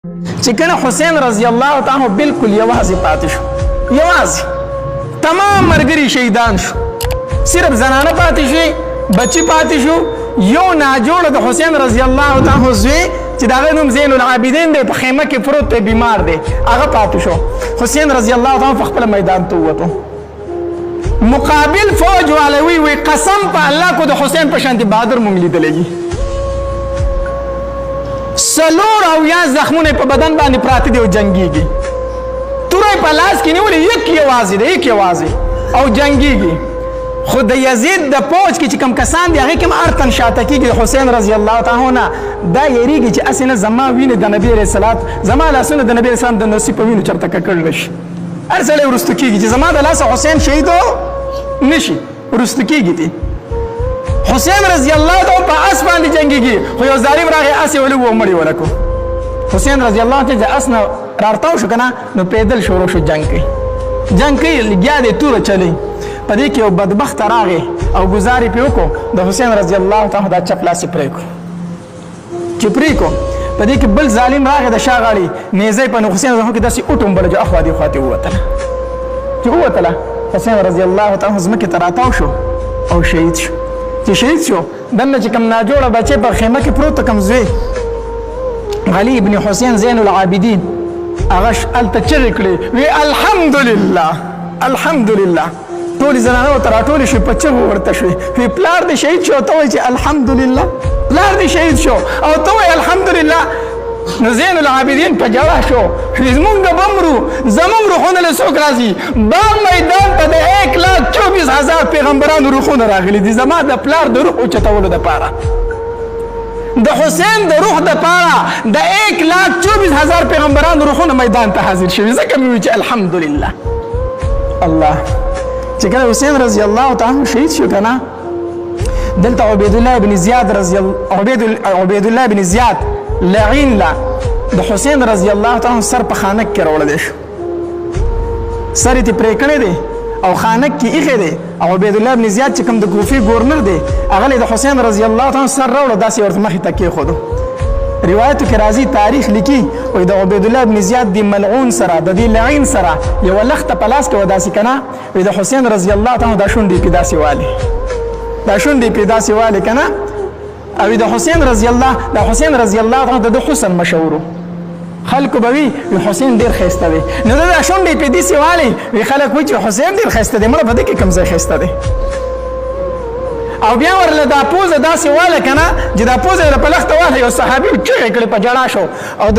چې کله حسین رضی الله تعالی بالکل یوازې پاتې شو، یوازې تمام ملګري شهیدان شو، صرف زنانه پاتې شوې، بچي پاتې شو، یو ناجوړه د حسین رضی الله تعالی زوی چې د هغه نوم زین العابدین دی، په خیمه کې پروت دی، بیمار دی، هغه پاتې شو. حسین رضی الله تعالی په خپل میدان ته ووتو، مقابل فوج والا وی قسم په الله کو د حسین په شانتي بهادر مونږ لیدلی، څلور اویا زخمونه په بدن باندې پراته دي او جنګیږي، توره په لاس کې نیولې، یک یوازې دی، یک یوازې او جنګیږي. خو د یزید د پوج کې چې کوم کسان دي هغې کې هم اړتن شاته کېږي د حسین رضی الله تعالی نه، دا یېرېږي چې هسې نه زما وینې د نبي علیه السلام، زما لاسونه د نبي علیه السلام د نصیب په وینو چېرته ککړ نه شي. هر سړی وروسته کېږي چې زما د لاسه حسین شهید نه شي، وروسته کېږي دي. حسین رضی الله تعالی په اس باندې جنګیږي، خو یو ظالم راغی اس یې ولږو او مړ یې ولکو. حسین رضی الله تعالی چې اس نه رارتاو شو که نه، نو پیدل شروع شو جنګ کوي، جنګ کوي، لګیا دی توره چلی. په دې کې یو بدبخته راغی او ګزار یې پرې وکړو، د حسین رضی الله تعالی دا چپ لاس یې پرې کړو، چې پرې کړو په دې کې بل ظالم راغی د شا غاړې نیزه یې په حسین رضی الله کې داسې وټومبله چې اخوا دې خوا ته ووتله، چې ووتله حسین رضی الله تعالی ځمکې ته راتاو شو او شهید شو. چې شهید شو دننه چې کوم ناجوړه بچی په خیمه کې پروت کوم زوی علي ابن حسین زین العابدین، هغه هلته چغې کړې، وی الحمدلله الحمدلله. ټولې زنانه ورته راټولې شوې، په چغو ورته شوې، وی پلار دې شهید شو، ته وایې چې الحمدلله، پلار دې شهید شو او ته وایې الحمدلله. نو زین العابدین په جړه شو، زمونږ به مرو، زمونږ روحونه له څوک راځي؟ باغ میدان ته د 1,24,000 پیغمبرانو روحونه راغلي دي، زما د پلار د روح اوچتولو دپاره، د حسین د روح دپاره د 1,24,000 پیغمبرانو روحونه میدان ته حاضر شوي، ځکه مې وایي چې الحمدلله. الله چې کله حسین رضی الله تعالی شهید شو که نه، دلته عبیدالله بن زیاد لعین لا د حسین رضی الله تعالی سر په خانک کې راوړلی شو، سر یې پرې کړی دی او خانک کې ایښی دی، او عبیدالله بن زیاد چې کوم د کوفې ګورنر دی هغه د حسین رضی الله تعالی سر راوړو، داسې ورته مخې ته کېښودو. روایتو کې راځي، تاریخ لیکي، وایي د عبیدالله بن زیاد د ملعون سره، د دې لعین سره یوه لخته په لاس کې وه داسې که نه، وایي د حسین رضی الله تعالی دا شونډې پې داسې والي، دا شونډې پې داسې والي که نه، او د حسین رضی الله تعالی د حسن مشهور، خلکو به وي حسین ډېر ښایسته دی، نو دا شونډې پې داسې والي، وي خلک وایي چې حسین ډېر ښایسته دی، مړه په دې کې کوم ځای ښایسته دی؟ او بیا ورله دا پوزه داسې واله که نه، چې دا پوزه یې په لخته واله، یو صحابي چغې کړې په جړا شو، او د